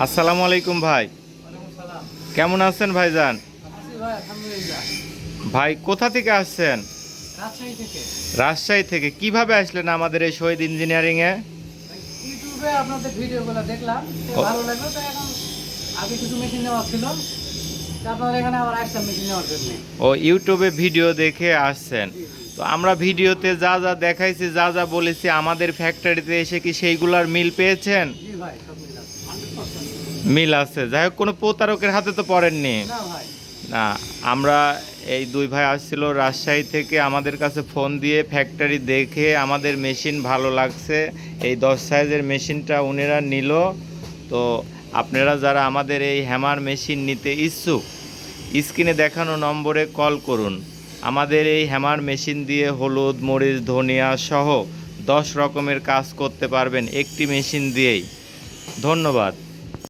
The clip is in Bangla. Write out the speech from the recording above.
আসসালামু আলাইকুম ভাই। কেমন আছেন ভাইজান? ভাই কোথা থেকে আসছেন? রাজশাহী থেকে। কিভাবে আসলেন আমাদের এই শহীদ ইঞ্জিনিয়ারিং এ? ইউটিউবে আপনাদের ভিডিওগুলো দেখলাম, ভালো লাগলো। তো এখন আগে কিছু মেশিন নেওয়া ছিল, আপনাদের এখানে আবার আসলাম মেশিন নেওয়ার জন্য। ও ইউটিউবে ভিডিও দেখে আসছেন। তো আমরা ভিডিওতে যা যা দেখাইছি, যা যা বলেছি, আমাদের ফ্যাক্টরিতে এসে কি সেইগুলার মিল পেয়েছেন? জি ভাই, সব মিল আছে, 100%। মিল আছে। যাই হোক, কোনো প্রতারকের হাতে তো পড়েননি? না ভাই। না। আমরা এই দুই ভাই আসছিল রাজশাহী থেকে, আমাদের কাছে ফোন দিয়ে ফ্যাক্টরি দেখে আমাদের মেশিন ভালো লাগছে, এই 10 সাইজের মেশিনটা উনারা নিল। তো আপনারা যারা আমাদের এই হ্যামার মেশিন নিতে ইচ্ছুক, স্ক্রিনে দেখানো নম্বরে কল করুন। আমাদের এই হ্যামার মেশিন দিয়ে হলুদ, মরিচ, ধনিয়া সহ 10 রকমের কাজ করতে পারবেন একটি মেশিন দিয়েই। ধন্যবাদ।